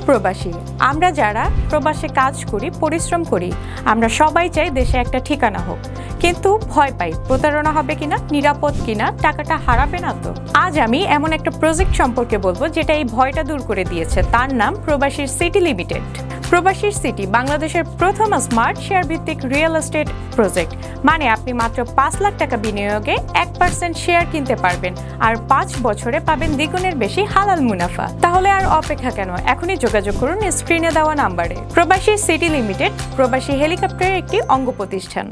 প্রবাসী, আমরা যারা প্রবাসে কাজ করি, পরিশ্রম করি, আমরা সবাই চাই দেশে একটা ঠিকানা হোক, কিন্তু ভয় পাই প্রতারণা হবে কিনা, নিরাপদ কিনা, টাকাটা হারাবে না তো। আজ আমি এমন একটা প্রজেক্ট সম্পর্কে বলবো যেটা এই ভয়টা দূর করে দিয়েছে। তার নাম প্রবাসীর সিটি লিমিটেড। প্রবাসীর সিটি বাংলাদেশের প্রথম স্মার্ট শেয়ার ভিত্তিক রিয়েল এস্টেট প্রজেক্ট। মানে আপনি মাত্র ৫ লাখ টাকা বিনিয়োগে 1% শেয়ার কিনতে পারবেন, আর ৫ বছরে পাবেন দ্বিগুণের বেশি হালাল মুনাফা। তাহলে আর অপেক্ষা কেন? এখনই যোগাযোগ করুন স্ক্রিনে দেওয়া নাম্বারে। প্রবাসী সিটি লিমিটেড প্রবাসী হেলিকপ্টারের একটি অঙ্গ প্রতিষ্ঠান।